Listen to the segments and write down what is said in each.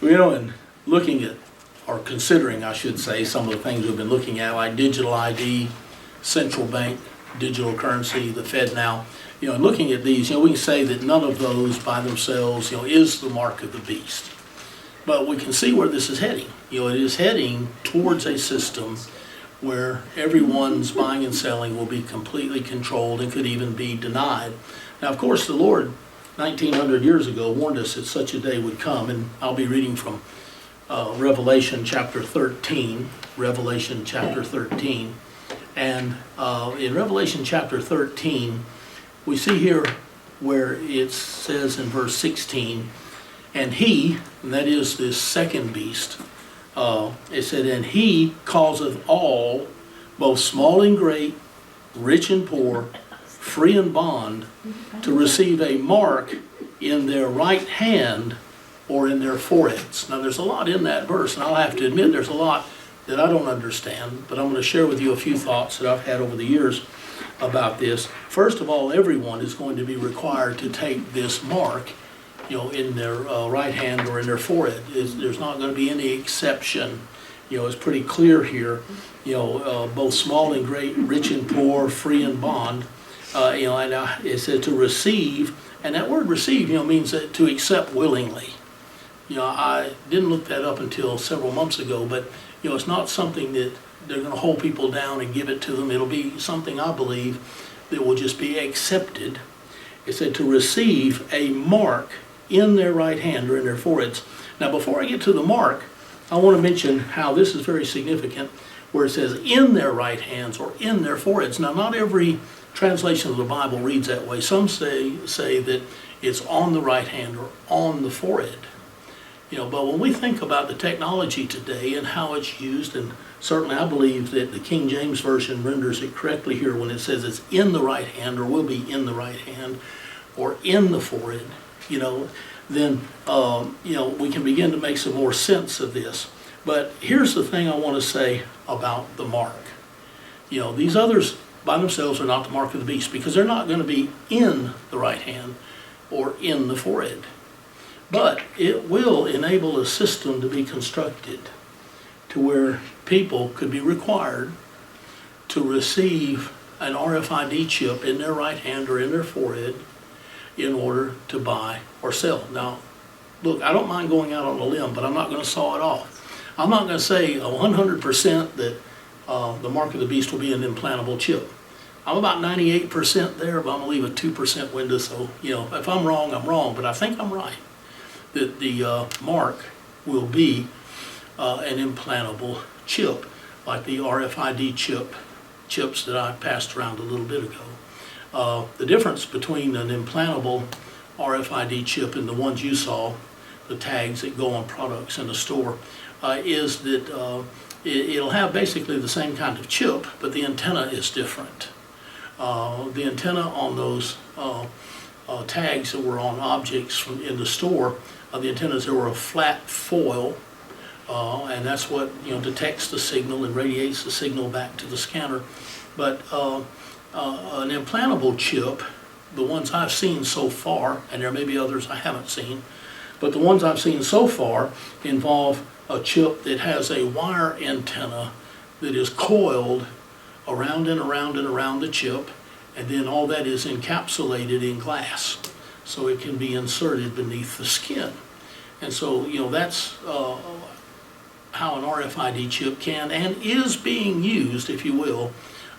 And looking at, or considering, I should say, some of the things we've been looking at, like digital ID, central bank, digital currency, the Fed now, and looking at these, we can say that none of those by themselves, is the mark of the beast. But we can see where this is heading. It is heading towards a system where everyone's buying and selling will be completely controlled and could even be denied. Now, of course, the Lord 1900 years ago warned us that such a day would come, and I'll be reading from Revelation chapter 13. Revelation chapter 13. And in Revelation chapter 13, we see here where it says in verse 16, and he, and that is this second beast, it said, and he causeth all, both small and great, rich and poor, free and bond, to receive a mark in their right hand or in their foreheads. Now there's a lot in that verse, and I'll have to admit there's a lot that I don't understand, but I'm going to share with you a few thoughts that I've had over the years about this. First of all, everyone is going to be required to take this mark, in their right hand or in their forehead. There's not going to be any exception. It's pretty clear here. Both small and great, rich and poor, free and bond. And it said to receive, and that word receive, means that to accept willingly. I didn't look that up until several months ago, but it's not something that they're going to hold people down and give it to them. It'll be something, I believe, that will just be accepted. It said to receive a mark in their right hand or in their foreheads. Now, before I get to the mark, I want to mention how this is very significant, where it says in their right hands or in their foreheads. Now, not every translation of the Bible reads that way. Some say that it's on the right hand or on the forehead. But when we think about the technology today and how it's used, and certainly I believe that the King James Version renders it correctly here when it says it's in the right hand or will be in the right hand or in the forehead, then we can begin to make some more sense of this. But here's the thing I want to say about the mark. These others by themselves are not the mark of the beast, because they're not going to be in the right hand or in the forehead. But it will enable a system to be constructed to where people could be required to receive an RFID chip in their right hand or in their forehead in order to buy or sell. Now, look, I don't mind going out on a limb, but I'm not going to saw it off. I'm not going to say 100% that the mark of the beast will be an implantable chip. I'm about 98% there, but I'm going to leave a 2% window, so, if I'm wrong, I'm wrong, but I think I'm right, that the mark will be an implantable chip, like the RFID chips that I passed around a little bit ago. The difference between an implantable RFID chip and the ones you saw, the tags that go on products in the store, is that it'll have basically the same kind of chip, but the antenna is different. The antenna on those tags that were on objects in the store, the antennas, there were a flat foil, and that's what detects the signal and radiates the signal back to the scanner. But an implantable chip, the ones I've seen so far, and there may be others I haven't seen, but the ones I've seen so far involve a chip that has a wire antenna that is coiled around and around and around the chip, and then all that is encapsulated in glass, so it can be inserted beneath the skin. And so, that's how an RFID chip can and is being used, if you will,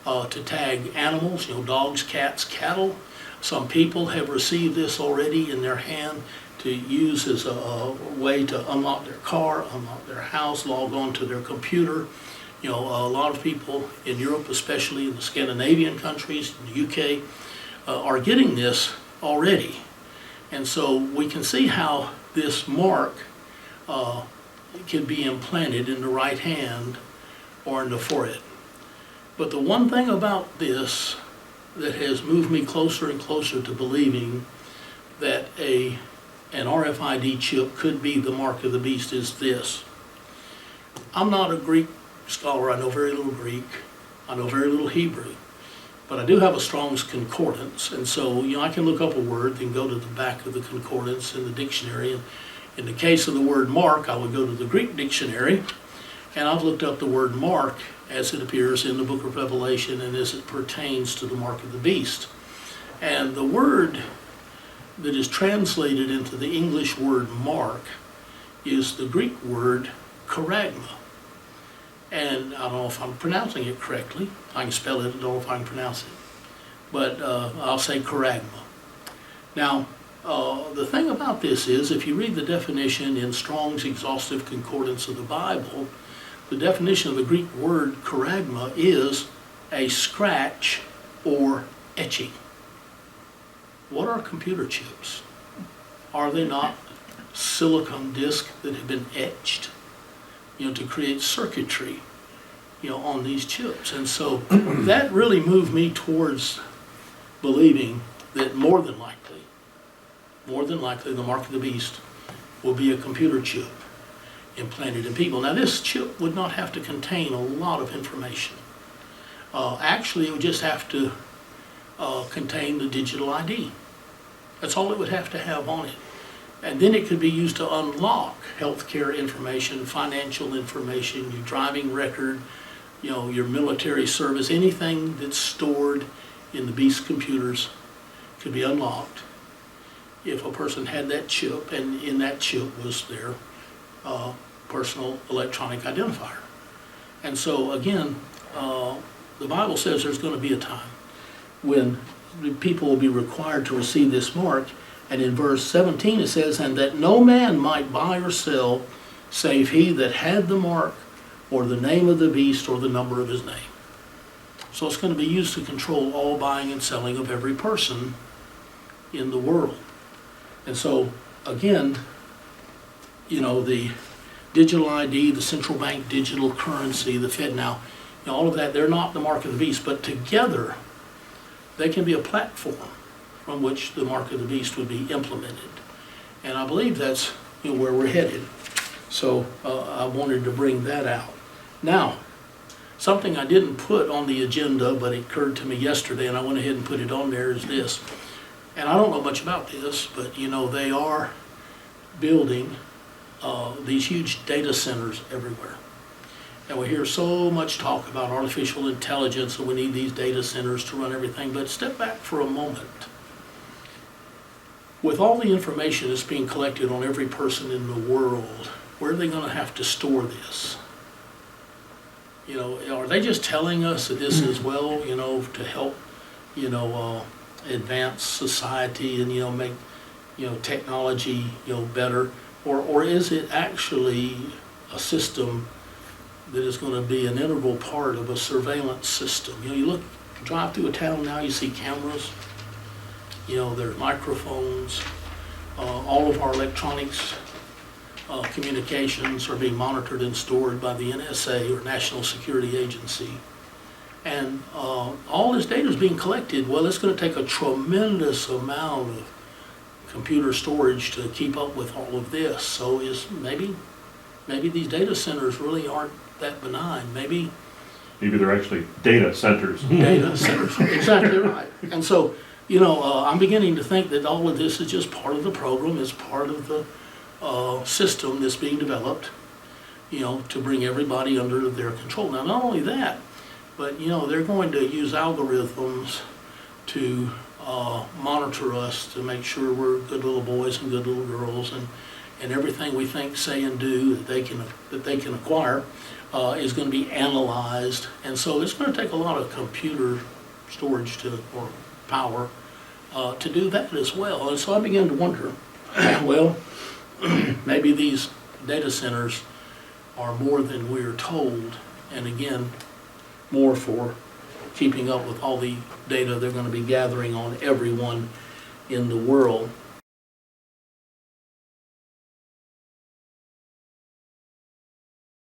to tag animals, dogs, cats, cattle. Some people have received this already in their hand to use as a way to unlock their car, unlock their house, log on to their computer. A lot of people in Europe, especially in the Scandinavian countries, in the UK, are getting this already. And so we can see how this mark can be implanted in the right hand or in the forehead. But the one thing about this that has moved me closer and closer to believing that an RFID chip could be the mark of the beast is this. I'm not a Greek scholar. I know very little Greek. I know very little Hebrew. But I do have a Strong's Concordance, and so I can look up a word, then go to the back of the concordance in the dictionary, and In the case of the word mark, I would go to the Greek dictionary, and I've looked up the word mark as it appears in the book of Revelation and as it pertains to the mark of the beast. And the word that is translated into the English word mark is the Greek word charagma. And I don't know if I'm pronouncing it correctly. I can spell it, I don't know if I can pronounce it. But I'll say charagma. Now, the thing about this is, if you read the definition in Strong's Exhaustive Concordance of the Bible, the definition of the Greek word charagma is a scratch or etching. What are computer chips? Are they not silicon discs that have been etched, to create circuitry, on these chips? And so that really moved me towards believing that more than likely, the mark of the beast will be a computer chip implanted in people. Now, this chip would not have to contain a lot of information. Actually, it would just have to contain the digital ID. That's all it would have to have on it. And then it could be used to unlock healthcare information, financial information, your driving record, your military service, anything that's stored in the beast computers could be unlocked if a person had that chip, and in that chip was their personal electronic identifier. And so again, the Bible says there's going to be a time when people will be required to receive this mark. And in verse 17 it says, and that no man might buy or sell save he that had the mark or the name of the beast or the number of his name. So it's going to be used to control all buying and selling of every person in the world. And so again, the digital ID, the central bank digital currency, the Fed now, all of that, they're not the mark of the beast, but together they can be a platform from which the mark of the beast would be implemented. And I believe that's where we're headed. So I wanted to bring that out. Now, something I didn't put on the agenda, but it occurred to me yesterday, and I went ahead and put it on there, is this. And I don't know much about this, but they are building these huge data centers everywhere. And we hear so much talk about artificial intelligence, and we need these data centers to run everything. But step back for a moment. With all the information that's being collected on every person in the world, where are they going to have to store this? Are they just telling us that this is, to help, advance society and, make, technology, better? Or is it actually a system that is going to be an integral part of a surveillance system? You drive through a town now, you see cameras, there's microphones, all of our electronics, communications are being monitored and stored by the NSA, or National Security Agency. And all this data is being collected. Well, it's going to take a tremendous amount of computer storage to keep up with all of this. So maybe these data centers really aren't that benign. Maybe they're actually data centers. Data centers, exactly right. And so, I'm beginning to think that all of this is just part of the program, is part of the system that's being developed, to bring everybody under their control. Now, not only that, but, they're going to use algorithms to monitor us to make sure we're good little boys and good little girls, and everything we think, say, and do that they can acquire is going to be analyzed. And so it's going to take a lot of computer storage or power to do that as well. And so I began to wonder, well, maybe these data centers are more than we're told, and again, more for keeping up with all the data they're going to be gathering on everyone in the world.